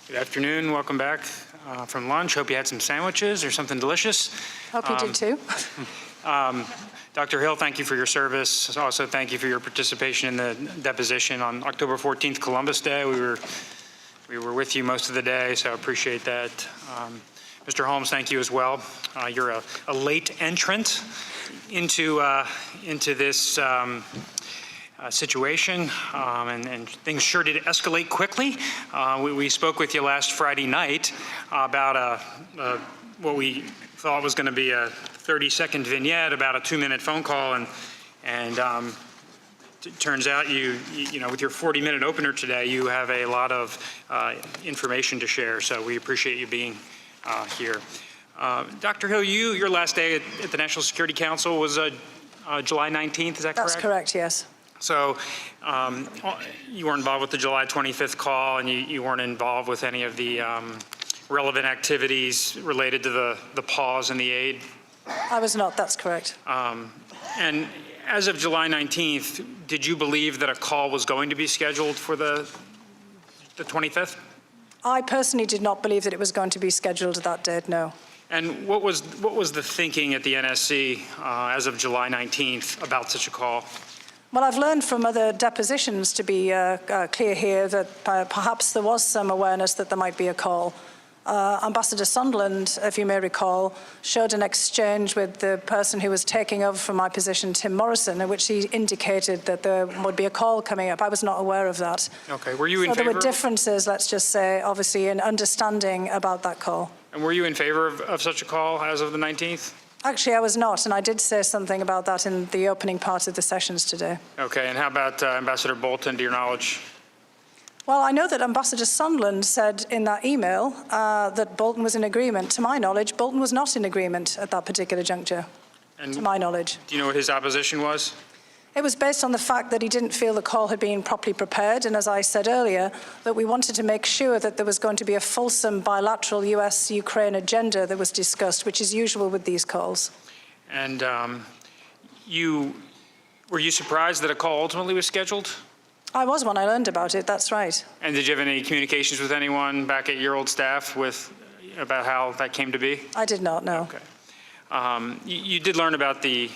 Good afternoon. Welcome back from lunch. Hope you had some sandwiches or something delicious. Hope you did too. Dr. Hill, thank you for your service. Also, thank you for your participation in the deposition on October 14th, Columbus Day. We were with you most of the day, so I appreciate that. Mr. Holmes, thank you as well. You're a late entrant into this situation, and things sure did escalate quickly. We spoke with you last Friday night about what we thought was going to be a 30-second vignette about a 2-minute phone call, and it turns out you know, with your 40-minute opener today, you have a lot of information to share. So we appreciate you being here. Dr. Hill, your last day at the National Security Council was July 19th. Is that correct? That's correct. Yes. So you weren't involved with the July 25th call, and you weren't involved with any of the relevant activities related to the pause and the aid? I was not. That's correct. And as of July 19th, did you believe that a call was going to be scheduled for the 25th? I personally did not believe that it was going to be scheduled that date, no. And what was the thinking at the NSC as of July 19th about such a call? Well, I've learned from other depositions, to be clear here, that perhaps there was some awareness that there might be a call. Ambassador Sondland, if you may recall, showed an exchange with the person who was taking over from my position, Tim Morrison, in which he indicated that there would be a call coming up. I was not aware of that. Okay. Were you in favor? So there were differences, let's just say, obviously, in understanding about that call. And were you in favor of such a call as of the 19th? Actually, I was not, and I did say something about that in the opening part of the sessions today. Okay. And how about Ambassador Bolton, to your knowledge? Well, I know that Ambassador Sondland said in that email that Bolton was in agreement. To my knowledge, Bolton was not in agreement at that particular juncture, to my knowledge. Do you know what his opposition was? It was based on the fact that he didn't feel the call had been properly prepared, and as I said earlier, that we wanted to make sure that there was going to be a fulsome bilateral US-Ukraine agenda that was discussed, which is usual with these calls. And were you surprised that a call ultimately was scheduled? I was when I learned about it, that's right. And did you have any communications with anyone back at your old staff about how that came to be? I did not, no. Okay. You did learn about the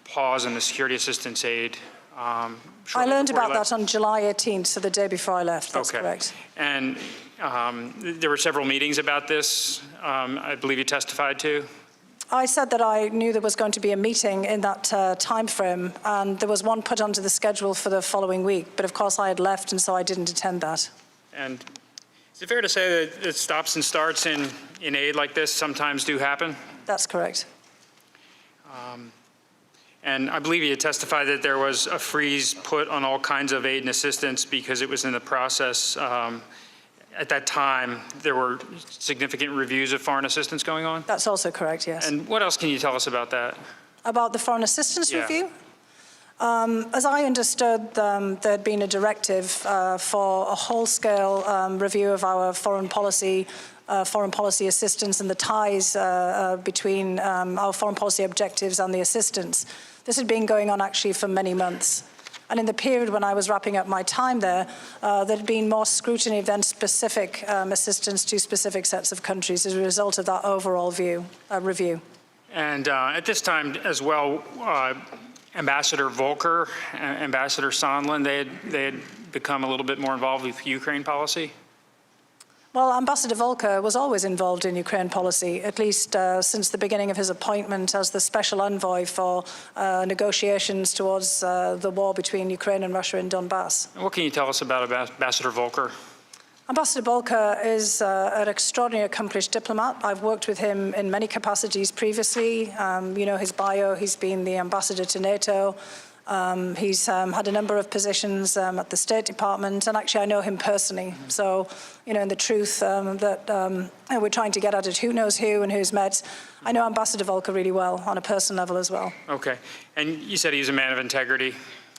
pause and the security assistance aid. I learned about that on July 18th, so the day before I left, that's correct. And there were several meetings about this, I believe you testified to? I said that I knew there was going to be a meeting in that time frame, and there was one put onto the schedule for the following week, but of course I had left, and so I didn't attend that. And is it fair to say that stops and starts in aid like this sometimes do happen? That's correct. And I believe you testified that there was a freeze put on all kinds of aid and assistance because it was in the process. At that time, there were significant reviews of foreign assistance going on? That's also correct, yes. And what else can you tell us about that? About the foreign assistance review? As I understood, there had been a directive for a whole-scale review of our foreign policy assistance and the ties between our foreign policy objectives and the assistance. This had been going on actually for many months. And in the period when I was wrapping up my time there, there had been more scrutiny than specific assistance to specific sets of countries as a result of that overall review. And at this time as well, Ambassador Volker, Ambassador Sondland, they had become a little bit more involved with Ukraine policy? Well, Ambassador Volker was always involved in Ukraine policy, at least since the beginning of his appointment as the special envoy for negotiations towards the war between Ukraine and Russia in Donbass. And what can you tell us about Ambassador Volker? Ambassador Volker is an extraordinarily accomplished diplomat. I've worked with him in many capacities previously. You know his bio. He's been the ambassador to NATO. He's had a number of positions at the State Department, and actually I know him personally. So, you know, in the truth that we're trying to get at it, who knows who and who's met, I know Ambassador Volker really well on a personal level as well. Okay. And you said he's a man of integrity?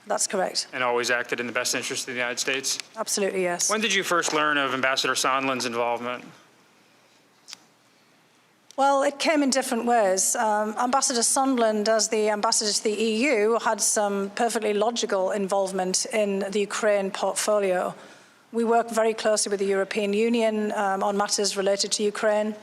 That's correct. And always acted in the best interest of the United States? Absolutely, yes. When did you first learn of Ambassador Sondland's involvement? Well, it came in different ways. Ambassador Sondland, as the ambassador to the EU, had some perfectly logical involvement in the Ukraine portfolio. We work very closely with the European Union on matters related to Ukraine.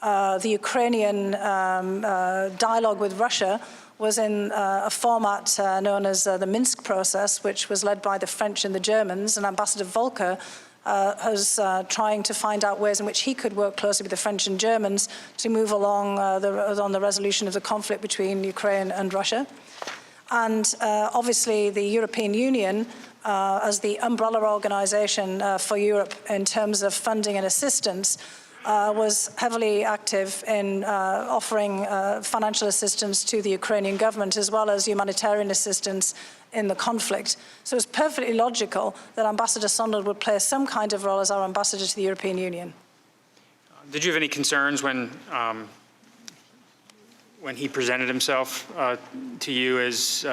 The Ukrainian dialogue with Russia was in a format known as the Minsk process, which was led by the French and the Germans, and Ambassador Volker was trying to find out ways in which he could work closely with the French and Germans to move along on the resolution of the conflict between Ukraine and Russia. And obviously the European Union, as the umbrella organization for Europe in terms of funding and assistance, was heavily active in offering financial assistance to the Ukrainian government as well as humanitarian assistance in the conflict. So it's perfectly logical that Ambassador Sondland would play some kind of role as our ambassador to the European Union. Did you have any concerns when he presented himself to you as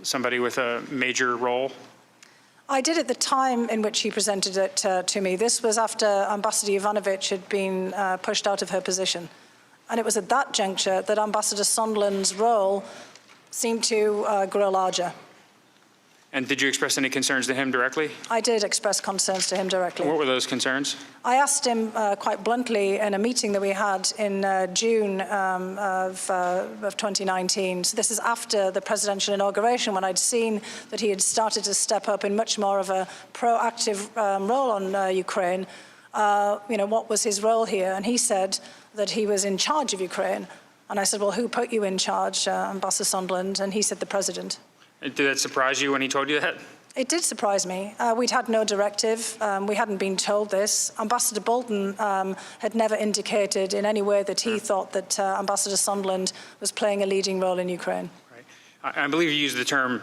somebody with a major role? I did at the time in which he presented it to me. This was after Ambassador Yovanovitch had been pushed out of her position. And it was at that juncture that Ambassador Sondland's role seemed to grow larger. And did you express any concerns to him directly? I did express concerns to him directly. What were those concerns? I asked him quite bluntly in a meeting that we had in June of 2019. So this is after the presidential inauguration, when I'd seen that he had started to step up in much more of a proactive role on Ukraine. What was his role here? And he said that he was in charge of Ukraine. And I said, well, who put you in charge, Ambassador Sondland? And he said, the president. Did that surprise you when he told you that? It did surprise me. We'd had no directive. We hadn't been told this. Ambassador Bolton had never indicated in any way that he thought that Ambassador Sondland was playing a leading role in Ukraine. Right. I believe you used the term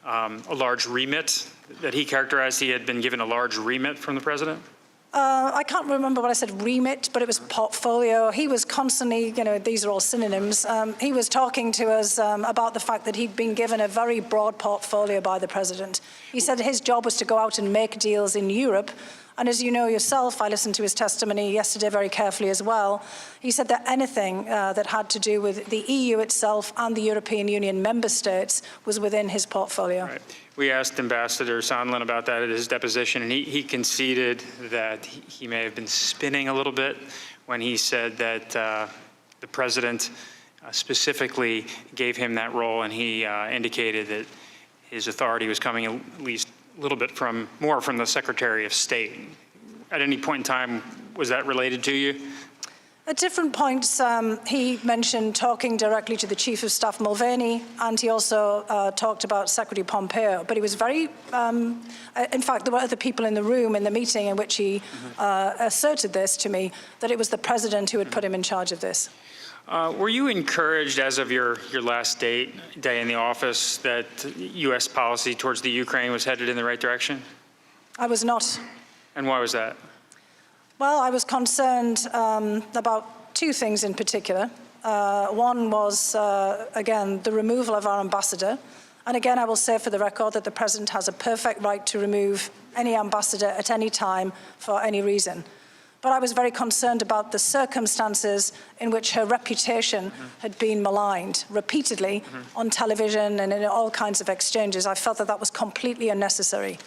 a large remit, that he characterized he had been given a large remit from the president. I can't remember what I said, remit, but it was portfolio. He was constantly, these are all synonyms. He was talking to us about the fact that he'd been given a very broad portfolio by the president. He said his job was to go out and make deals in Europe. And as you know yourself, I listened to his testimony yesterday very carefully as well. He said that anything that had to do with the EU itself and the European Union member states was within his portfolio. Right. We asked Ambassador Sondland about that at his deposition, and he conceded that he may have been spinning a little bit when he said that the president specifically gave him that role, and he indicated that his authority was coming at least a little bit more from the Secretary of State. At any point in time, was that related to you? At different points, he mentioned talking directly to the Chief of Staff Mulvaney, and he also talked about Secretary Pompeo. But he was very, in fact, there were other people in the room in the meeting in which he asserted this to me, that it was the president who had put him in charge of this. Were you encouraged, as of your last day in the office, that U.S. policy towards the Ukraine was headed in the right direction? I was not. And why was that? Well, I was concerned about two things in particular. One was, again, the removal of our ambassador. And again, I will say for the record that the president has a perfect right to remove any ambassador at any time for any reason. But I was very concerned about the circumstances in which her reputation had been maligned repeatedly on television and in all kinds of exchanges. I felt that that was completely unnecessary.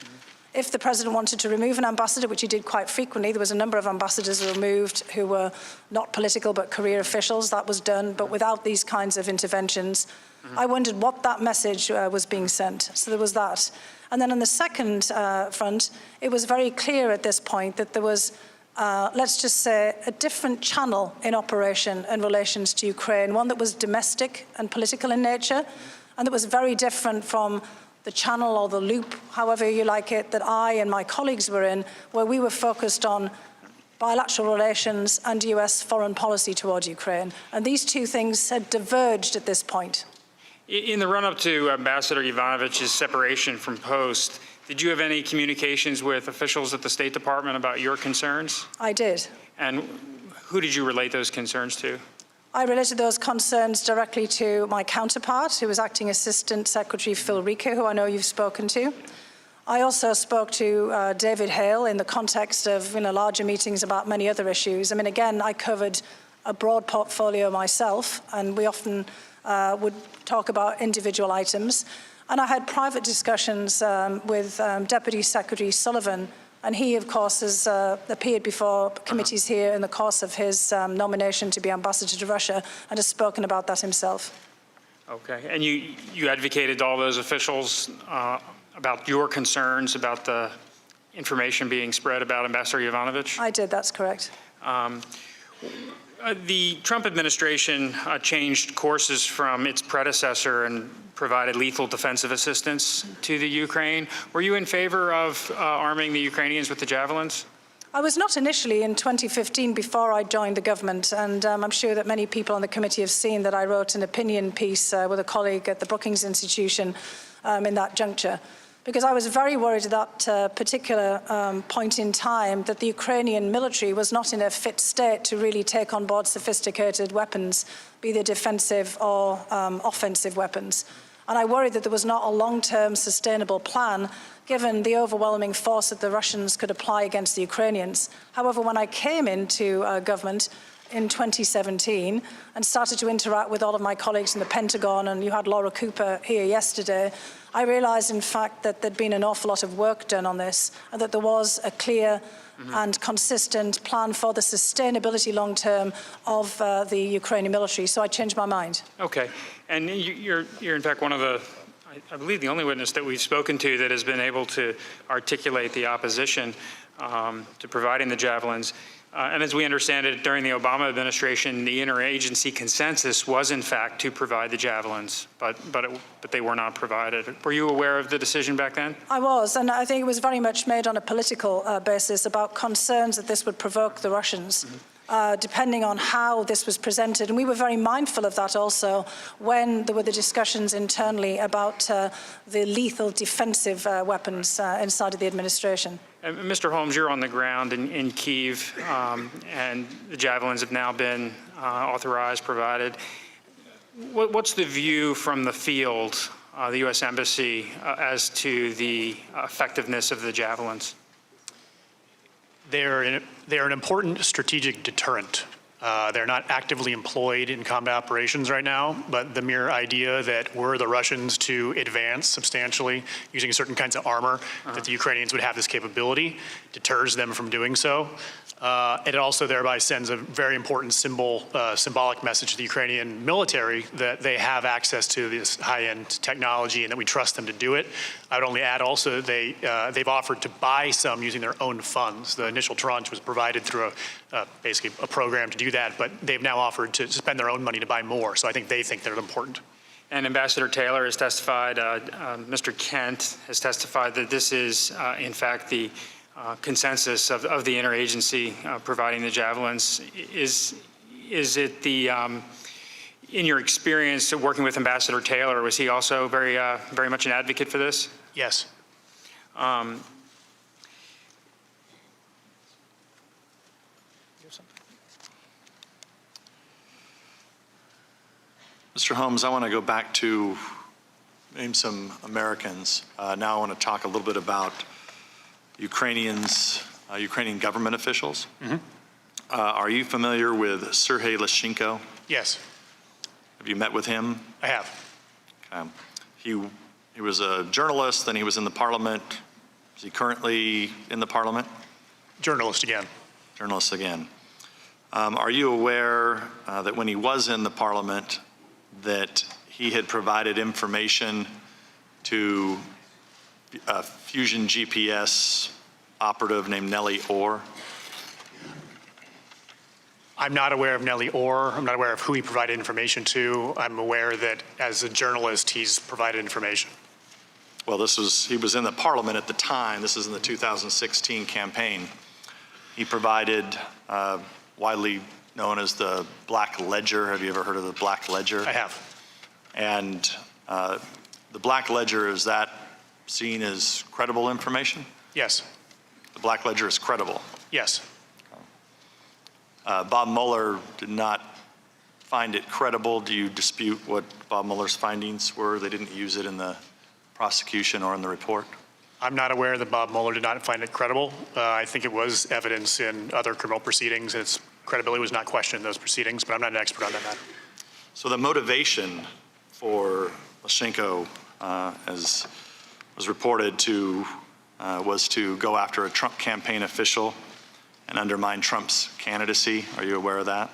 If the president wanted to remove an ambassador, which he did quite frequently, there was a number of ambassadors removed who were not political but career officials. That was done, but without these kinds of interventions. I wondered what that message was being sent. So there was that. And then on the second front, it was very clear at this point that there was, let's just say, a different channel in operation in relations to Ukraine, one that was domestic and political in nature, and that was very different from the channel or the loop, however you like it, that I and my colleagues were in, where we were focused on bilateral relations and US foreign policy toward Ukraine. And these two things had diverged at this point. In the run-up to Ambassador Yovanovitch's separation from post, did you have any communications with officials at the State Department about your concerns? I did. And who did you relate those concerns to? I related those concerns directly to my counterpart, who was Acting Assistant Secretary Phil Rieker, who I know you've spoken to. I also spoke to David Hale in the context of larger meetings about many other issues. I mean, again, I covered a broad portfolio myself, and we often would talk about individual items. And I had private discussions with Deputy Secretary Sullivan And he, of course, has appeared before committees here in the course of his nomination to be ambassador to Russia and has spoken about that himself. Okay. And you advocated to all those officials about your concerns about the information being spread about Ambassador Yovanovitch? I did, that's correct. The Trump administration changed courses from its predecessor and provided lethal defensive assistance to the Ukraine. Were you in favor of arming the Ukrainians with the javelins? I was not initially in 2015 before I joined the government, and I'm sure that many people on the committee have seen that I wrote an opinion piece with a colleague at the Brookings Institution in that juncture, because I was very worried at that particular point in time that the Ukrainian military was not in a fit state to really take on board sophisticated weapons, be they defensive or offensive weapons. And I worried that there was not a long-term sustainable plan given the overwhelming force that the Russians could apply against the Ukrainians. However, when I came into government in 2017 and started to interact with all of my colleagues in the Pentagon, and you had Laura Cooper here yesterday, I realized, in fact, that there'd been an awful lot of work done on this and that there was a clear and consistent plan for the sustainability long-term of the Ukrainian military. So I changed my mind. Okay. And you're in fact one of the, I believe, the only witness that we've spoken to that has been able to articulate the opposition to providing the javelins. And as we understand it, during the Obama administration, the interagency consensus was, in fact, to provide the javelins, but they were not provided. Were you aware of the decision back then? I was, and I think it was very much made on a political basis about concerns that this would provoke the Russians. Depending on how this was presented. And we were very mindful of that also when there were the discussions internally about the lethal defensive weapons inside of the administration. Mr. Holmes, you're on the ground in Kyiv, and the javelins have now been authorized, provided. What's the view from the field, the U.S. Embassy, as to the effectiveness of the javelins? They're an important strategic deterrent. They're not actively employed in combat operations right now, but the mere idea that were the Russians to advance substantially using certain kinds of armor, that the Ukrainians would have this capability, deters them from doing so. It also thereby sends a very important symbolic message to the Ukrainian military that they have access to this high-end technology and that we trust them to do it. I would only add also that they've offered to buy some using their own funds. The initial tranche was provided through basically a program to do that, but they've now offered to spend their own money to buy more. So I think they think they're important. And Ambassador Taylor has testified, Mr. Kent has testified that this is, in fact, the consensus of the interagency providing the javelins. Is it the, in your experience working with Ambassador Taylor, was he also very much an advocate for this? Yes. Mr. Holmes, I want to go back to name some Americans. Now I want to talk a little bit about Ukrainian government officials. Are you familiar with Sergei Leshchenko? Yes. Have you met with him? I have. He was a journalist, then he was in the parliament. Is he currently in the parliament? Journalist again. Journalist again. Are you aware that when he was in the parliament that he had provided information to a Fusion GPS operative named Nellie Orr? I'm not aware of Nellie Orr. I'm not aware of who he provided information to. I'm aware that as a journalist, he's provided information. Well, he was in the parliament at the time. This is in the 2016 campaign. He provided widely known as the Black Ledger. Have you ever heard of the Black Ledger? I have. And the Black Ledger, is that seen as credible information? Yes. The Black Ledger is credible? Yes. Bob Mueller did not find it credible. Do you dispute what Bob Mueller's findings were? They didn't use it in the prosecution or in the report? I'm not aware that Bob Mueller did not find it credible. I think it was evidence in other criminal proceedings. Its credibility was not questioned in those proceedings, but I'm not an expert on that matter. So the motivation for Leshchenko, as was reported, to was to go after a Trump campaign official and undermine Trump's candidacy. Are you aware of that?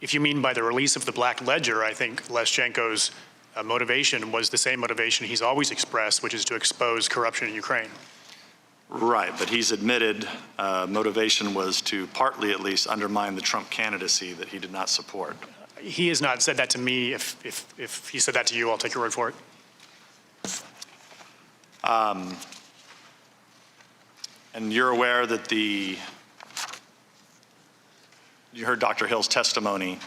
If you mean by the release of the Black Ledger, I think Leschenko's motivation was the same motivation he's always expressed, which is to expose corruption in Ukraine. Right, but he's admitted motivation was to partly at least undermine the Trump candidacy that he did not support. He has not said that to me. If he said that to you, I'll take your word for it. And you're aware that you heard Dr. Hill's testimony,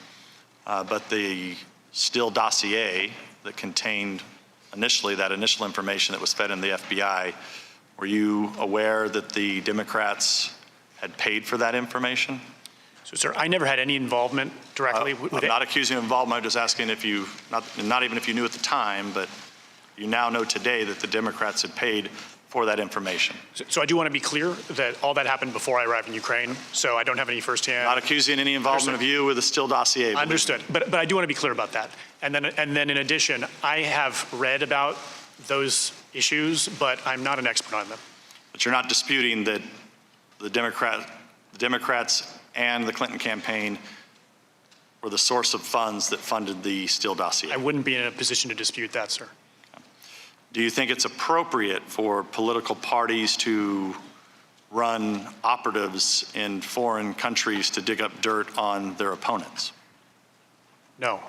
but the Steele dossier that contained that initial information that was fed in the FBI, were you aware that the Democrats had paid for that information? So, sir, I never had any involvement directly with I'm it. not accusing you of involvement. I'm just asking if you, not even if you knew at the time, but you now know today that the Democrats had paid for that information. So I do want to be clear that all that happened before I arrived in Ukraine, so I don't have any firsthand. Not accusing any involvement of you with the Steele dossier. Understood, but I do want to be clear about that. And then in addition, I have read about those issues, but I'm not an expert on them. But you're not disputing that the Democrats and the Clinton campaign were the source of funds that funded the Steele dossier? I wouldn't be in a position to dispute that, sir. Do you think it's appropriate for political parties to run operatives in foreign countries to dig up dirt on their opponents? No.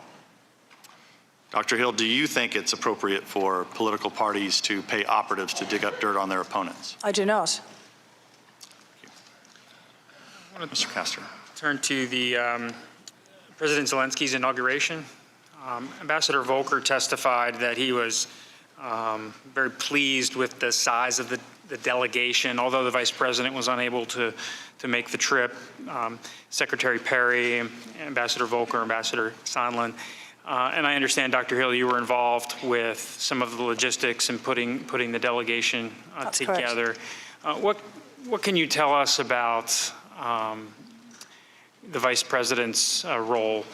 Dr. Hill, do you think it's appropriate for political parties to pay operatives to dig up dirt on their opponents? I do not. Mr. Castor. Turn to the President Zelensky's inauguration. Ambassador Volker testified that he was very pleased with the size of the delegation, although the vice president was unable to make the trip. Secretary Perry, Ambassador Volker, Ambassador Sondland. And I understand, Dr. Hill, you were involved with some of the logistics and putting the delegation together. What can you tell us about the vice president's role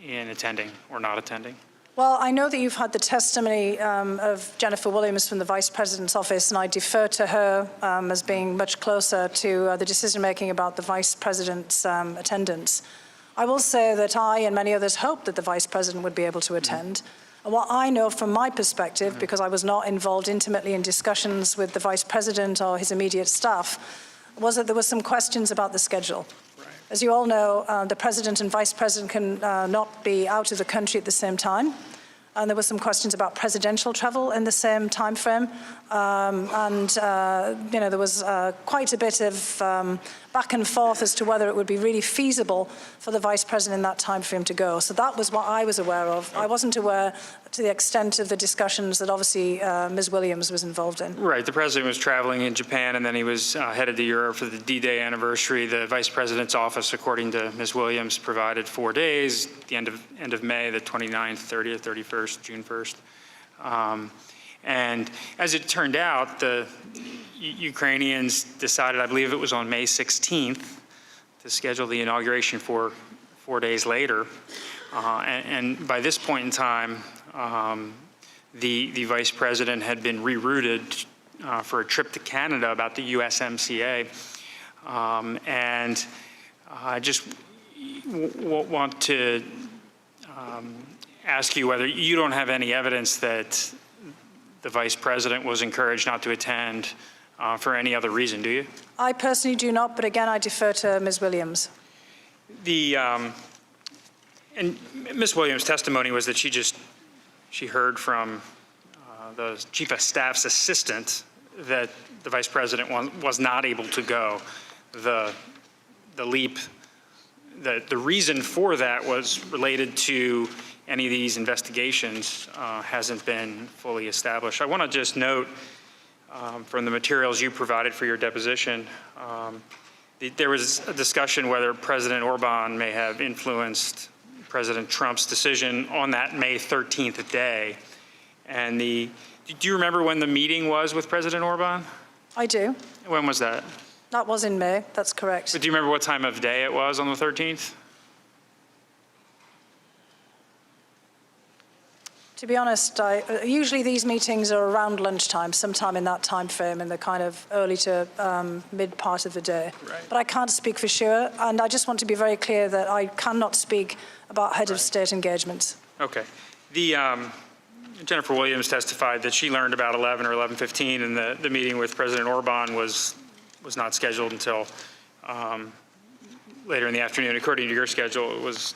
in attending or not attending? Well, I know that you've had the testimony of Jennifer Williams from the Vice President's office, and I defer to her as being much closer to the decision-making about the Vice President's attendance. I will say that I and many others hoped that the Vice President would be able to attend. And what I know from my perspective, because I was not involved intimately in discussions with the Vice President or his immediate staff, was that there were some questions about the schedule. As you all know, the President and Vice President can not be out of the country at the same time. And there were some questions about presidential travel in the same time frame. There was quite a bit of back and forth as to whether it would be really feasible for the Vice President in that time frame to go. So that was what I was aware of. I wasn't aware to the extent of the discussions that obviously Ms. Williams was involved in. Right, the president was traveling in Japan, and then he was headed to Europe for the D-Day anniversary. The vice president's office, according to Ms. Williams, provided 4 days, the end of May, the 29th, 30th, 31st, June 1st. And as it turned out, the Ukrainians decided, I believe it was on May 16th, to schedule the inauguration for 4 days later. And by this point in time, the vice president had been rerouted for a trip to Canada about the USMCA. And I just want to ask you whether you don't have any evidence that the vice president was encouraged not to attend for any other reason, do you? I personally do not, but again, I defer to Ms. Williams. And Ms. Williams' testimony was that she heard from the chief of staff's assistant that the vice president was not able to go. The leap, the reason for that was related to any of these investigations hasn't been fully established. I want to just note from the materials you provided for your deposition, there was a discussion whether President Orban may have influenced President Trump's decision on that May 13th day. And do you remember when the meeting was with President Orban? I do. When was that? That was in May, that's correct. But do you remember what time of day it was on the 13th? To be honest, usually these meetings are around lunchtime, sometime in that time frame, in the kind of early to mid part of the day. Right. But I can't speak for sure, and I just want to be very clear that I cannot speak about head of state engagements. Okay. Jennifer Williams testified that she learned about 11 or 11:15, and the meeting with President Orban was not scheduled until later in the afternoon. According to your schedule, it was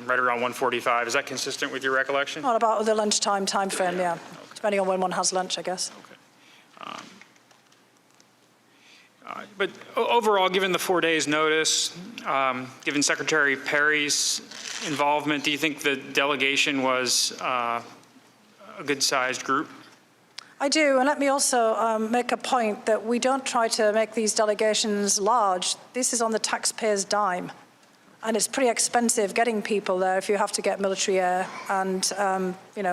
right around 1:45. Is that consistent with your recollection? Well, about the lunchtime time frame, yeah. Okay. Depending on when one has lunch, I guess. Okay. But overall, given the 4 days' notice, given Secretary Perry's involvement, do you think the delegation was a good-sized group? I do, and let me also make a point that we don't try to make these delegations large. This is on the taxpayer's dime, and it's pretty expensive getting people there if you have to get military air, and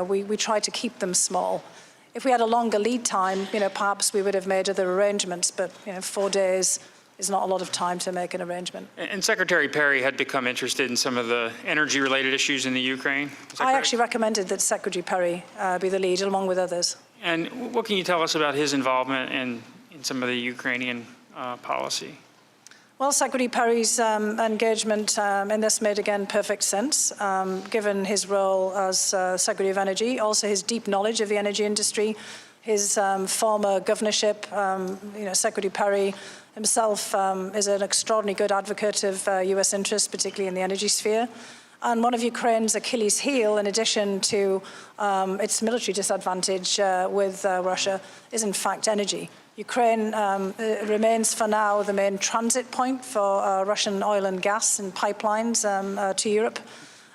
we try to keep them small. If we had a longer lead time, perhaps we would have made other arrangements, but 4 days is not a lot of time to make an arrangement. And Secretary Perry had become interested in some of the energy-related issues in the Ukraine. I actually recommended that Secretary Perry be the lead, along with others. And what can you tell us about his involvement in some of the Ukrainian policy? Well, Secretary Perry's engagement in this made, again, perfect sense, given his role as Secretary of Energy, also his deep knowledge of the energy industry, his former governorship. Secretary Perry himself is an extraordinarily good advocate of U.S. interests, particularly in the energy sphere. And one of Ukraine's Achilles' heel, in addition to its military disadvantage with Russia, is in fact energy. Ukraine remains for now the main transit point for Russian oil and gas and pipelines to Europe.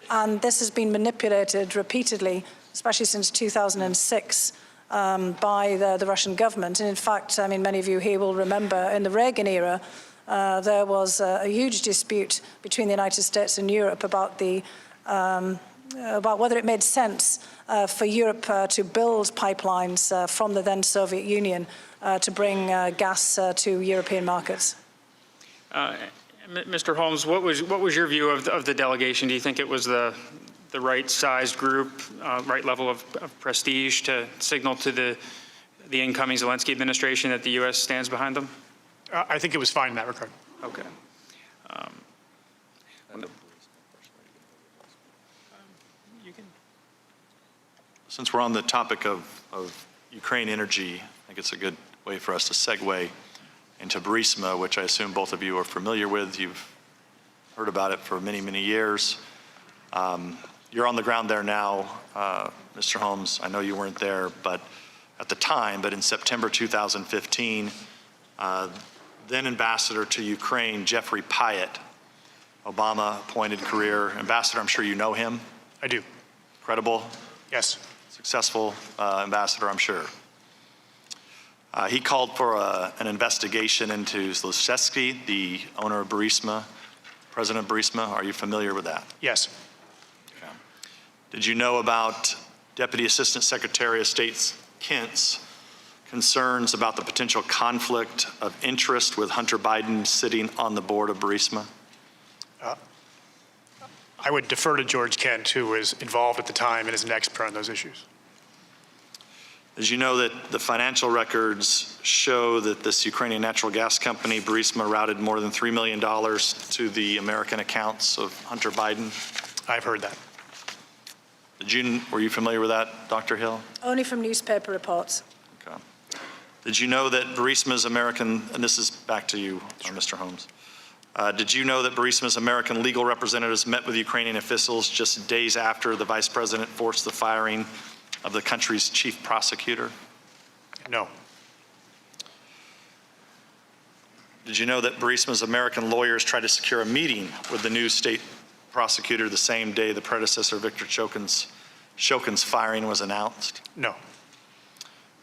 And this has been manipulated repeatedly, especially since 2006, by the Russian government. And in fact, many of you here will remember in the Reagan era, there was a huge dispute between the United States and Europe about whether it made sense for Europe to build pipelines from the then Soviet Union to bring gas to European markets. Mr. Holmes, what was your view of the delegation? Do you think it was the right-sized group, right level of prestige to signal to the incoming Zelensky administration that the U.S. stands behind them? I think it was fine in that regard. Okay. Since we're on the topic of Ukraine energy, I think it's a good way for us to segue into Burisma, which I assume both of you are familiar with. You've heard about it for many, many years. You're on the ground there now, Mr. Holmes. I know you weren't there, but at the time, but in September 2015, then Ambassador to Ukraine, Jeffrey Pyatt, Obama-appointed career ambassador. I'm sure you know him. I do. Credible? Yes. Successful ambassador, I'm sure. He called for an investigation into Zlochevsky, the owner of Burisma, president of Burisma. Are you familiar with that? Yes. Okay. Did you know about Deputy Assistant Secretary of State Kent's concerns about the potential conflict of interest with Hunter Biden sitting on the board of Burisma? I would defer to George Kent, who was involved at the time and is an expert on those issues. As you know, that the financial records show that this Ukrainian natural gas company, Burisma, routed more than $3 million to the American accounts of Hunter Biden. I've heard that. Were you familiar with that, Dr. Hill? Only from newspaper reports. Okay. Did you know that Burisma's American, and this is back to you, Mr. Holmes. Did you know that Burisma's American legal representatives met with Ukrainian officials just days after the vice president forced the firing of the country's chief prosecutor? No. Did you know that Burisma's American lawyers tried to secure a meeting with the new state prosecutor the same day the predecessor, Victor Shokin's firing was announced? No.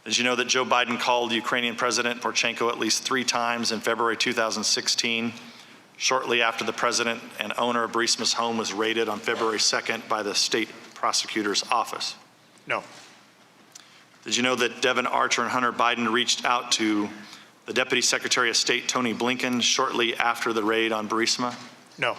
Did you know that Joe Biden called Ukrainian President Poroshenko at least 3 times in February 2016, shortly after the president and owner of Burisma's home was raided on February 2nd by the state prosecutor's office? No. Did you know that Devin Archer and Hunter Biden reached out to the Deputy Secretary of State, Tony Blinken, shortly after the raid on Burisma? No.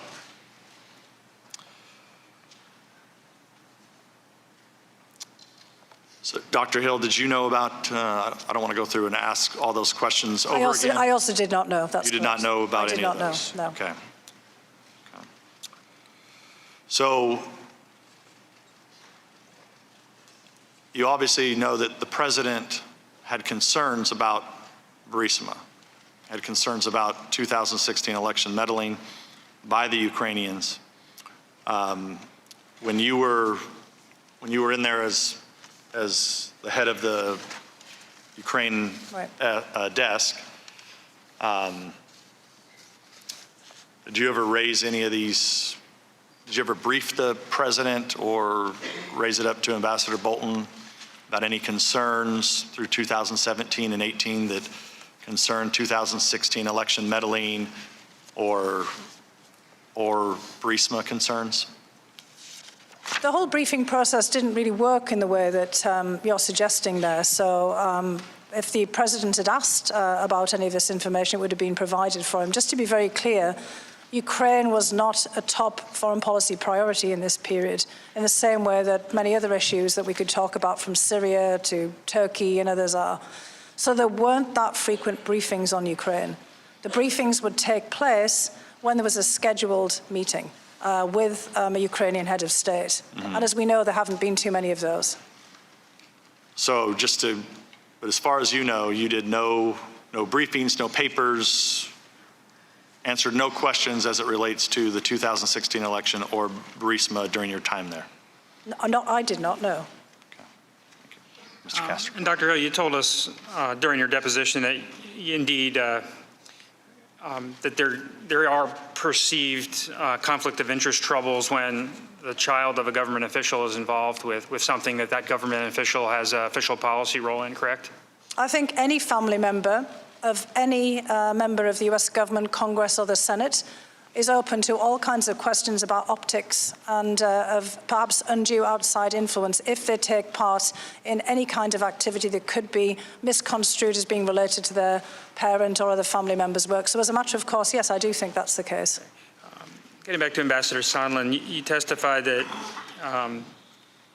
So, Dr. Hill, did you know about, I don't want to go through and ask all those questions over again. I also did not know. That's You did not know about any of those? I did not know, no. Okay. So you obviously know that the president had concerns about Burisma, had concerns about 2016 election meddling by the Ukrainians. When you were in there as the head of the Ukraine desk, did you ever raise any of these? Did you ever brief the president or raise it up to Ambassador Bolton about any concerns through 2017 and 18 that concerned 2016 election meddling or Burisma concerns? The whole briefing process didn't really work in the way that you're suggesting there. So if the president had asked about any of this information, it would have been provided for him. Just to be very clear, Ukraine was not a top foreign policy priority in this period, in the same way that many other issues that we could talk about, from Syria to Turkey and others, are. So there weren't that frequent briefings on Ukraine. The briefings would take place when there was a scheduled meeting with a Ukrainian head of state. Mm-hmm. And as we know, there haven't been too many of those. So but as far as you know, you did no briefings, no papers, answered no questions as it relates to the 2016 election or Burisma during your time there? No, I did not know. Okay. Thank you. Mr. Castor. And Dr. Hill, you told us during your deposition that indeed that there are perceived conflict of interest troubles when the child of a government official is involved with something that government official has an official policy role in, correct? I think any family member of any member of the US government, Congress or the Senate is open to all kinds of questions about optics and of perhaps undue outside influence if they take part in any kind of activity that could be misconstrued as being related to their parent or other family member's work. So as a matter of course, yes, I do think that's the case. Getting back to Ambassador Sondland, you testified that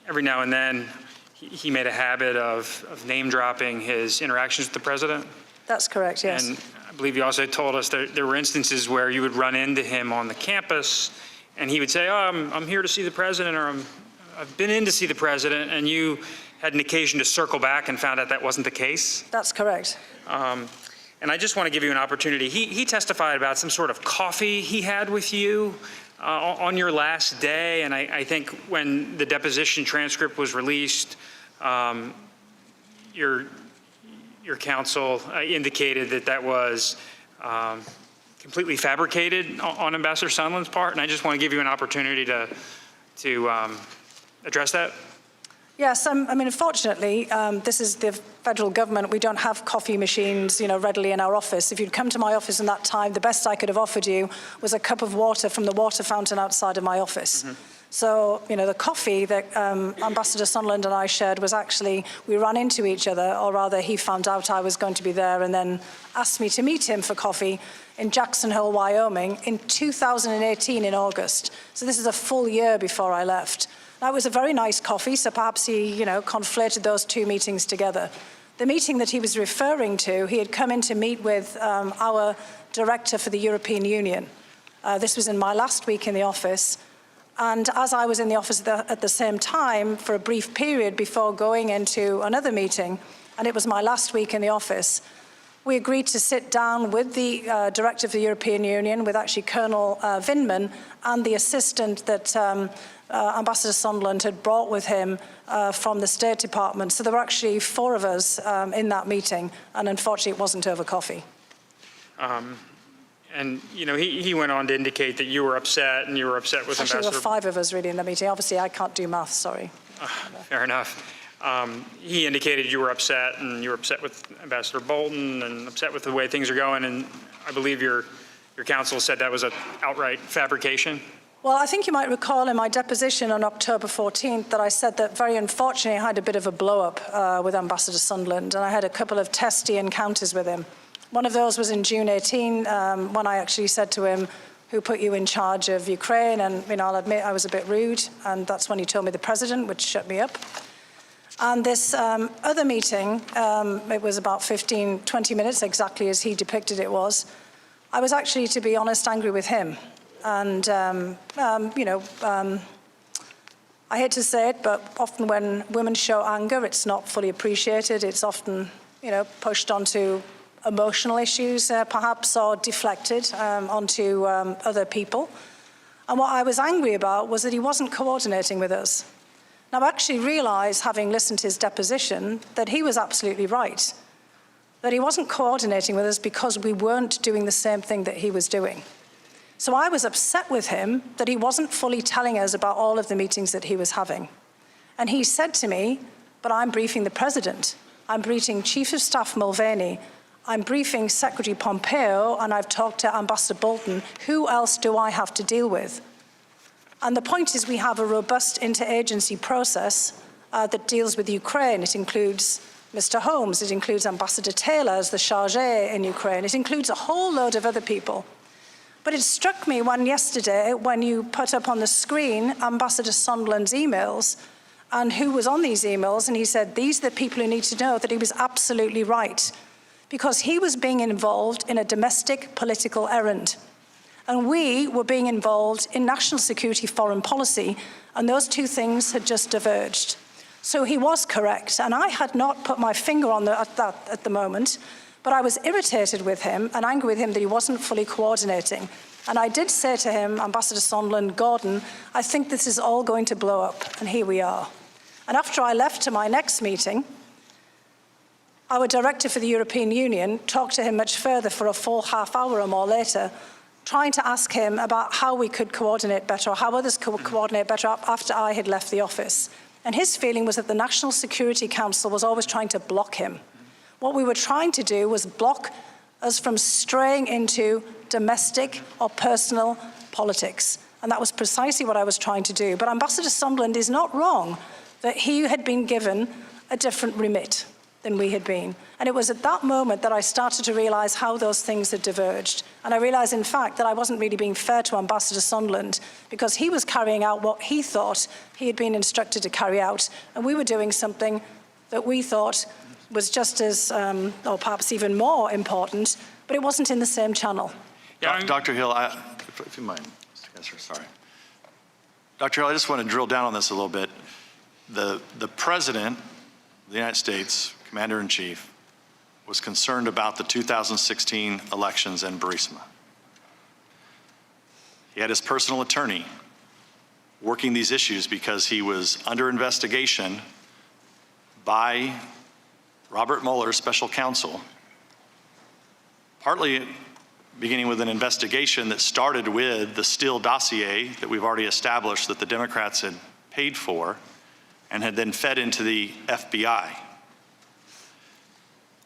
every now and then he made a habit of name-dropping his interactions with the president. That's correct, yes. And I believe you also told us that there were instances where you would run into him on the campus and he would say, oh, I'm here to see the president, or I've been in to see the president, and you had an occasion to circle back and found out that wasn't the case. That's correct. And I just want to give you an opportunity. He testified about some sort of coffee he had with you on your last day, and I think when the deposition transcript was released, your counsel indicated that was completely fabricated on Ambassador Sondland's part, and I just want to give you an opportunity to address that. Yes, I mean, unfortunately, this is the federal government. We don't have coffee machines, readily in our office. If you'd come to my office in that time, the best I could have offered you was a cup of water from the water fountain outside of my office. Mm-hmm. So, the coffee that Ambassador Sondland and I shared was actually, we ran into each other, or rather he found out I was going to be there and then asked me to meet him for coffee in Jackson Hole, Wyoming in 2018 in August. So this is a full year before I left. That was a very nice coffee, so perhaps he, conflated those two meetings together. The meeting that he was referring to, he had come in to meet with our director for the European Union. This was in my last week in the office. And as I was in the office at the same time for a brief period before going into another meeting, and it was my last week in the office, we agreed to sit down with the director of the European Union, with actually Colonel Vindman, and the assistant that Ambassador Sondland had brought with him from the State Department. So there were actually 4 of us in that meeting, and unfortunately it wasn't over coffee. And, he went on to indicate that you were upset, and you were upset with Actually, Ambassador... there were 5 of us really in the meeting. Obviously, I can't do math, sorry. Fair enough. He indicated you were upset, and you were upset with Ambassador Bolton and upset with the way things are going, and I believe your counsel said that was an outright fabrication. Well, I think you might recall in my deposition on October 14th that I said that very unfortunately I had a bit of a blow-up with Ambassador Sondland, and I had a couple of testy encounters with him. One of those was in June 18, when I actually said to him, who put you in charge of Ukraine? And I'll admit I was a bit rude, and that's when he told me the president, which shut me up. And this other meeting, it was about 15, 20 minutes, exactly as he depicted it was. I was actually, to be honest, angry with him. And, I hate to say it, but often when women show anger, it's not fully appreciated. It's often, pushed onto emotional issues, perhaps, or deflected onto other people. And what I was angry about was that he wasn't coordinating with us. Now, I actually realized, having listened to his deposition, that he was absolutely right, that he wasn't coordinating with us because we weren't doing the same thing that he was doing. So I was upset with him that he wasn't fully telling us about all of the meetings that he was having. And he said to me, but I'm briefing the president, I'm briefing Chief of Staff Mulvaney, I'm briefing Secretary Pompeo, and I've talked to Ambassador Bolton. Who else do I have to deal with? And the point is, we have a robust interagency process that deals with Ukraine. It includes Mr. Holmes, it includes Ambassador Taylor as the chargé in Ukraine, it includes a whole load of other people. But it struck me yesterday when you put up on the screen Ambassador Sondland's emails and who was on these emails, and he said, these are the people who need to know, that he was absolutely right, because he was being involved in a domestic political errand. And we were being involved in national security foreign policy, and those two things had just diverged. So he was correct, and I had not put my finger on that at the moment, but I was irritated with him and angry with him that he wasn't fully coordinating. And I did say to him, Ambassador Sondland, Gordon, I think this is all going to blow up, and here we are. And after I left to my next meeting, our director for the European Union talked to him much further for a full half hour or more later, trying to ask him about how we could coordinate better, or how others could coordinate better after I had left the office. And his feeling was that the National Security Council was always trying to block him. What we were trying to do was block us from straying into domestic or personal politics. And that was precisely what I was trying to do. But Ambassador Sondland is not wrong that he had been given a different remit than we had been. And it was at that moment that I started to realize how those things had diverged. And I realized, in fact, that I wasn't really being fair to Ambassador Sondland, because he was carrying out what he thought he had been instructed to carry out, and we were doing something that we thought was just as, or perhaps even more important, but it wasn't in the same channel. Yeah, Dr. Hill, if you mind, Mr. Castor, sorry. Dr. Hill, I just want to drill down on this a little bit. The President of the United States, Commander-in-Chief, was concerned about the 2016 elections in Burisma. He had his personal attorney working these issues because he was under investigation by Robert Mueller's special counsel, partly beginning with an investigation that started with the Steele dossier that we've already established that the Democrats had paid for and had then fed into the FBI.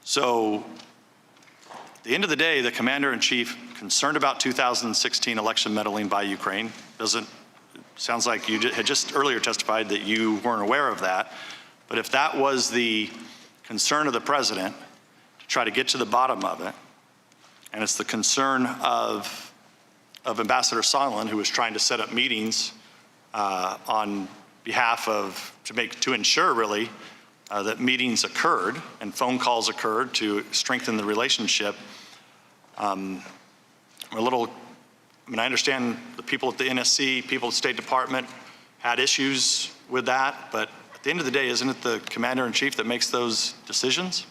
So at the end of the day, the Commander-in-Chief, concerned about 2016 election meddling by Ukraine, sounds like you had just earlier testified that you weren't aware of that, but if that was the concern of the President, to try to get to the bottom of it, and it's the concern of Ambassador Sondland, who was trying to set up meetings on behalf of, to ensure really that meetings occurred and phone calls occurred to strengthen the relationship. I understand the people at the NSC, people at the State Department had issues with that, but at the end of the day, isn't it the Commander-in-Chief that makes those decisions?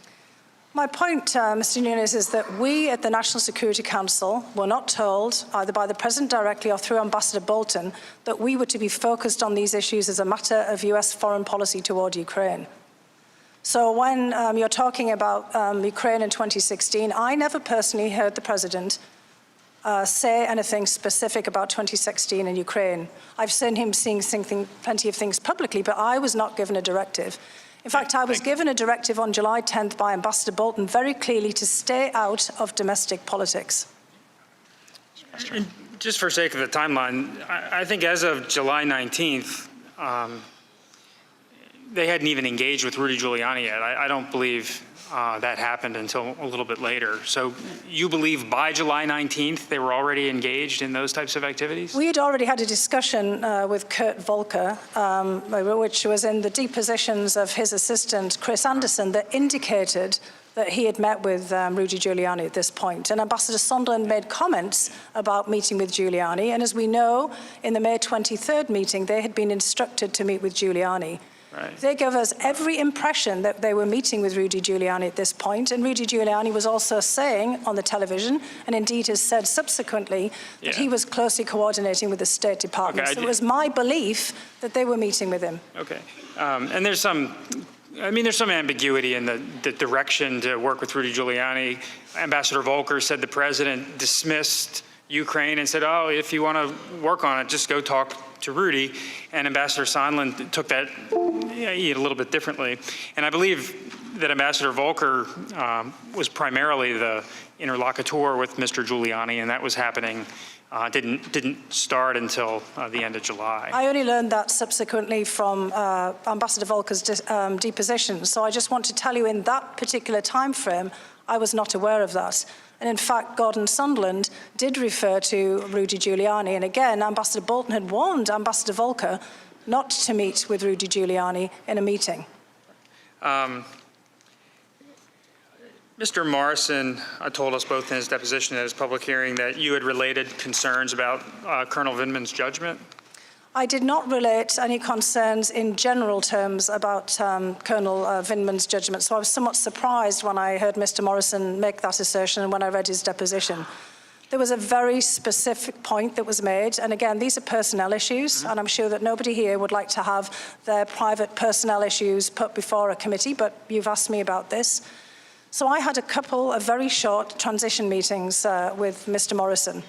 My point, Mr. Nunes, is that we at the National Security Council were not told, either by the President directly or through Ambassador Bolton, that we were to be focused on these issues as a matter of US foreign policy toward Ukraine. So when you're talking about Ukraine in 2016, I never personally heard the President say anything specific about 2016 in Ukraine. I've seen him saying plenty of things publicly, but I was not given a directive. In fact, I was given a directive on July 10th by Ambassador Bolton very clearly to stay out of domestic politics. And just for sake of the timeline, I think as of July 19th, they hadn't even engaged with Rudy Giuliani yet. I don't believe that happened until a little bit later. So you believe by July 19th, they were already engaged in those types of activities? We had already had a discussion with Kurt Volker, which was in the depositions of his assistant, Chris Anderson, that indicated that he had met with Rudy Giuliani at this point. And Ambassador Sondland made comments about meeting with Giuliani. And as we know, in the May 23rd meeting, they had been instructed to meet with Giuliani. Right. They gave us every impression that they were meeting with Rudy Giuliani at this point, and Rudy Giuliani was also saying on the television, and indeed has said subsequently, that he was closely coordinating with the State Department. So it was my belief that they were meeting with him. Okay. And there's some ambiguity in the direction to work with Rudy Giuliani. Ambassador Volker said the president dismissed Ukraine and said, oh, if you want to work on it, just go talk to Rudy. And Ambassador Sondland took that a little bit differently. And I believe that Ambassador Volker was primarily the interlocutor with Mr. Giuliani, and that was happening, didn't start until the end of July. I only learned that subsequently from Ambassador Volker's deposition. So I just want to tell you, in that particular time frame, I was not aware of that. And in fact, Gordon Sondland did refer to Rudy Giuliani. And again, Ambassador Bolton had warned Ambassador Volker not to meet with Rudy Giuliani in a meeting. Mr. Morrison told us both in his deposition and his public hearing that you had related concerns about Colonel Vindman's judgment. I did not relate any concerns in general terms about Colonel Vindman's judgment, so I was somewhat surprised when I heard Mr. Morrison make that assertion and when I read his deposition. There was a very specific point that was made, and again, these are personnel issues, and I'm sure that nobody here would like to have their private personnel issues put before a committee, but you've asked me about this. So I had a couple of very short transition meetings with Mr. Morrison.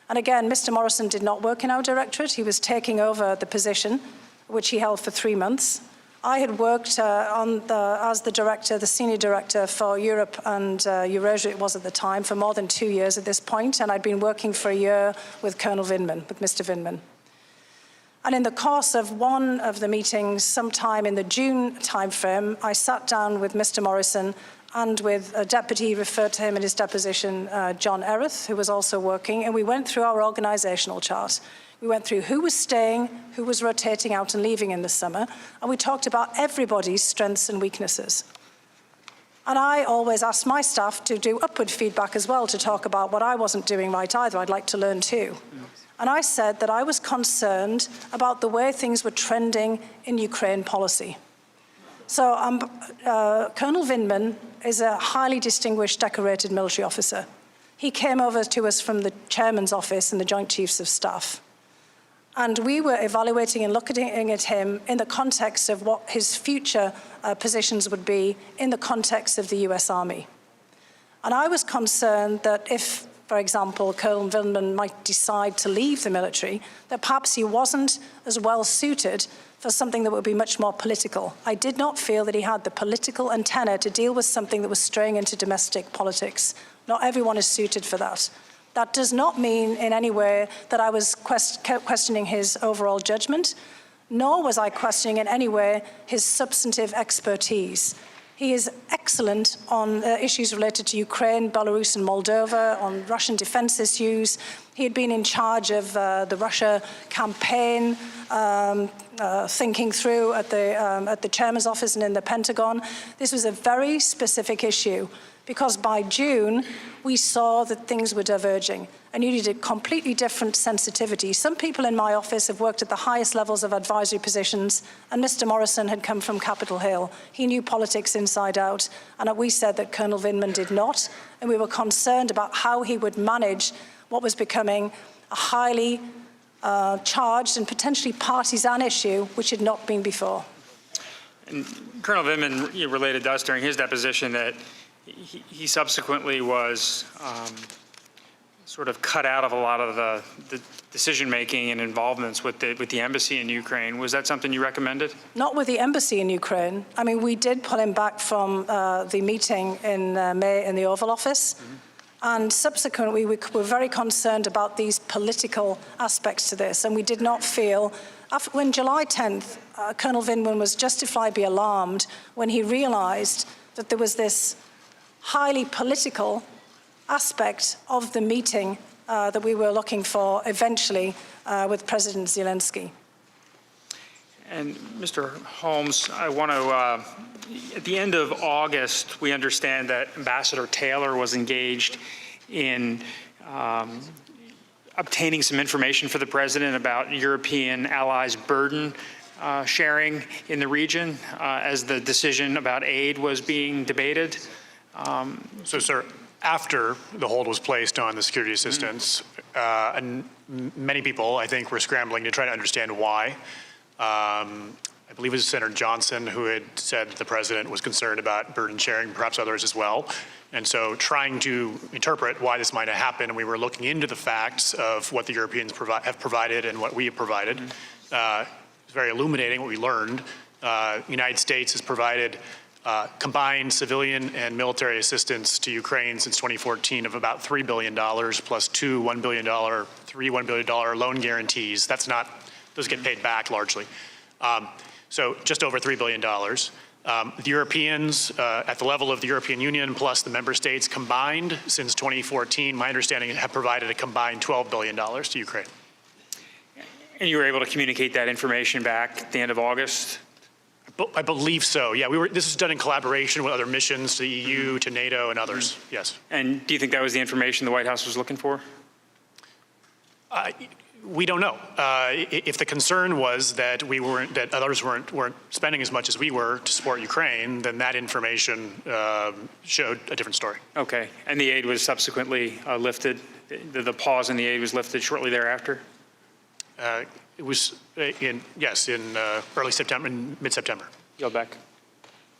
And again, Mr. Morrison did not work in our directorate. He was taking over the position, which he held for 3 months. I had worked as the director, the senior director for Europe and Eurasia, it was at the time, for more than 2 years at this point, and I'd been working for a year with Colonel Vindman, with Mr. Vindman. And in the course of one of the meetings, sometime in the June timeframe, I sat down with Mr. Morrison and with a deputy, referred to him in his deposition, John Erith, who was also working, and we went through our organizational chart. We went through who was staying, who was rotating out and leaving in the summer, and we talked about everybody's strengths and weaknesses. And I always asked my staff to do upward feedback as well, to talk about what I wasn't doing right either. I'd like to learn too. And I said that I was concerned about the way things were trending in Ukraine policy. So Colonel Vindman is a highly distinguished, decorated military officer. He came over to us from the chairman's office and the Joint Chiefs of Staff. And we were evaluating and looking at him in the context of what his future positions would be in the context of the US Army. And I was concerned that if, for example, Colonel Vindman might decide to leave the military, that perhaps he wasn't as well suited for something that would be much more political. I did not feel that he had the political antenna to deal with something that was straying into domestic politics. Not everyone is suited for that. That does not mean in any way that I was questioning his overall judgment, nor was I questioning in any way his substantive expertise. He is excellent on issues related to Ukraine, Belarus and Moldova, on Russian defense issues. He had been in charge of the Russia campaign, thinking through at the chairman's office and in the Pentagon. This was a very specific issue, because by June, we saw that things were diverging and you needed completely different sensitivity. Some people in my office have worked at the highest levels of advisory positions, and Mr. Morrison had come from Capitol Hill. He knew politics inside out, and we said that Colonel Vindman did not, and we were concerned about how he would manage what was becoming a highly charged and potentially partisan issue, which had not been before. And Colonel Vindman related to us during his deposition that he subsequently was sort of cut out of a lot of the decision-making and involvements with the embassy in Ukraine. Was that something you recommended? Not with the embassy in Ukraine. I mean, we did pull him back from the meeting in May in the Oval Office. And subsequently, we were very concerned about these political aspects to this, and we did not feel, when July 10th, Colonel Vinman was justifiably alarmed when he realized that there was this highly political aspect of the meeting that we were looking for eventually with President Zelensky. And Mr. Holmes, I want to, at the end of August, we understand that Ambassador Taylor was engaged in obtaining some information for the president about European allies' burden sharing in the region as the decision about aid was being debated. So, sir, after the hold was placed on the security assistance, and many people, I think, were scrambling to try to understand why. I believe it was Senator Johnson who had said the president was concerned about burden sharing, perhaps others as well. And so trying to interpret why this might have happened, and we were looking into the facts of what the Europeans have provided and what we have provided. It's very illuminating what we learned. The United States has provided combined civilian and military assistance to Ukraine since 2014 of about $3 billion plus two $1 billion, three $1 billion loan guarantees. That's not, those get paid back largely. So just over $3 billion. The Europeans, at the level of the European Union plus the member states combined since 2014, my understanding, have provided a combined $12 billion to Ukraine. And you were able to communicate that information back at the end of August? I believe so. Yeah, this is done in collaboration with other missions to the EU, to NATO, and others. Yes. And do you think that was the information the White House was looking for? We don't know. If the concern was that that others weren't spending as much as we were to support Ukraine, then that information showed a different story. Okay. And the aid was subsequently lifted? The pause in the aid was lifted shortly thereafter? It was in early September, mid-September. Yield back.